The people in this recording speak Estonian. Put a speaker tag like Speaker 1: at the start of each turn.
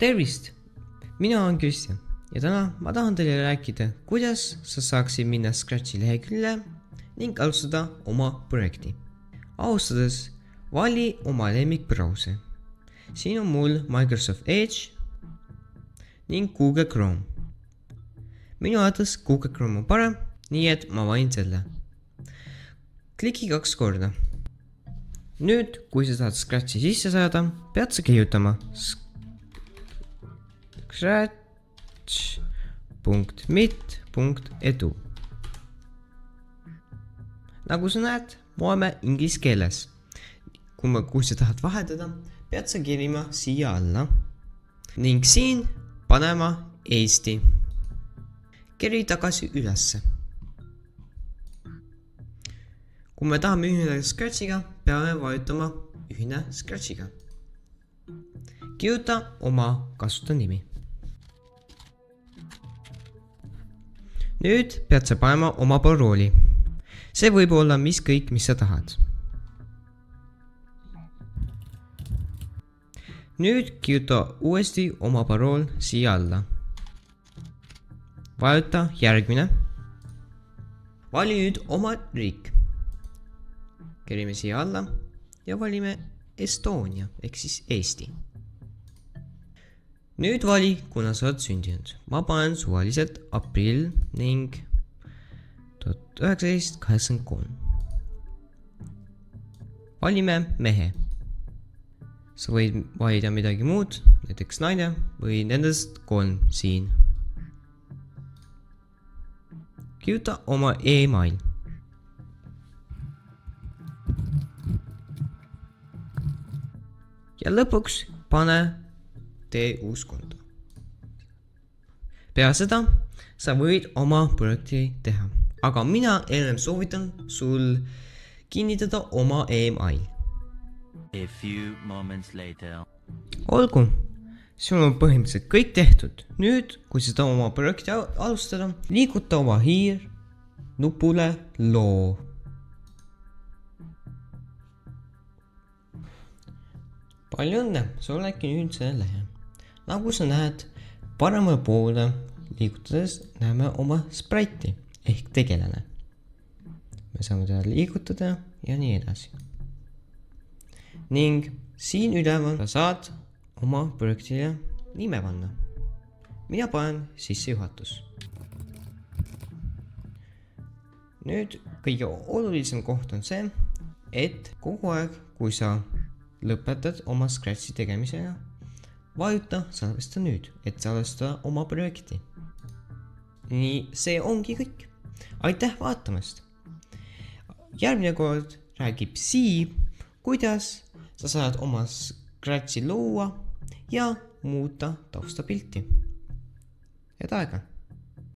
Speaker 1: Tervist! Mina olen Kristjan ja täna ma tahan teile rääkida, kuidas sa saaksid minna Scratchi leheküljele ning alustada oma projekti. Alustades vali oma lemmikbrauser. Siin on mul Microsoft Edge ning Google Chrome. Minu arvates Google Chrome on parem, nii et ma valin selle. Kliki 2 korda. Nüüd, kui sa tahad Scratchi sisse saada, pead sa kirjutama scratch.mit.edu. Nagu sa näed, me oleme inglise keeles. Kui sa tahad vahetada, pead sa kirjama siia alla ning siin panema Eesti. Keri tagasi ülesse. Kui me tahame ühineda Scratchiga, peame vajutama ühine Scratchiga. Kirjuta oma kasutajanimi. Nüüd pead sa panema oma parooli. See võib olla mis sa tahad. Nüüd kirjuta uuesti oma parool siia alla. Vajuta järgmine. Vali nüüd oma riik. Kerime siia alla ja valime Estonia ehk siis Eesti. Nüüd vali, kuna sa oled sündinud. Ma panen suvaliselt aprill ning 1983. Valime mehe. Sa võid valida midagi muud, näiteks naine või nendest 3 siin. Kirjuta oma email. Ja lõpuks pane tee uus konto. Peale seda sa võid oma projekti teha, aga mina enne soovitan sul kinnitada oma email.
Speaker 2: A few moments later.
Speaker 1: Olgu, sul on põhimõtteliselt kõik tehtud. Nüüd, kui seda oma projekti alustada, liiguta oma hiir nupule loo. Palju õnne, sa oledki nüüd selle lehe. Nagu sa näed, paremale poole liigutades näeme oma sprite'i ehk tegelane. Me saame teda liigutada ja nii edasi. Ning siin üleval sa saad oma projektile nime panna. Mina panen sissejuhatus. Nüüd kõige olulisem koht on see, et kogu aeg, kui sa lõpetad oma Scratchi tegemisega, vajuta salvesta nüüd, et salvestada oma projekti. Nii, see ongi kõik. Aitäh vaatamast! Järgmine kord räägib Siim, kuidas sa saad oma Scratchi luua ja muuta taustapilti. Head aega!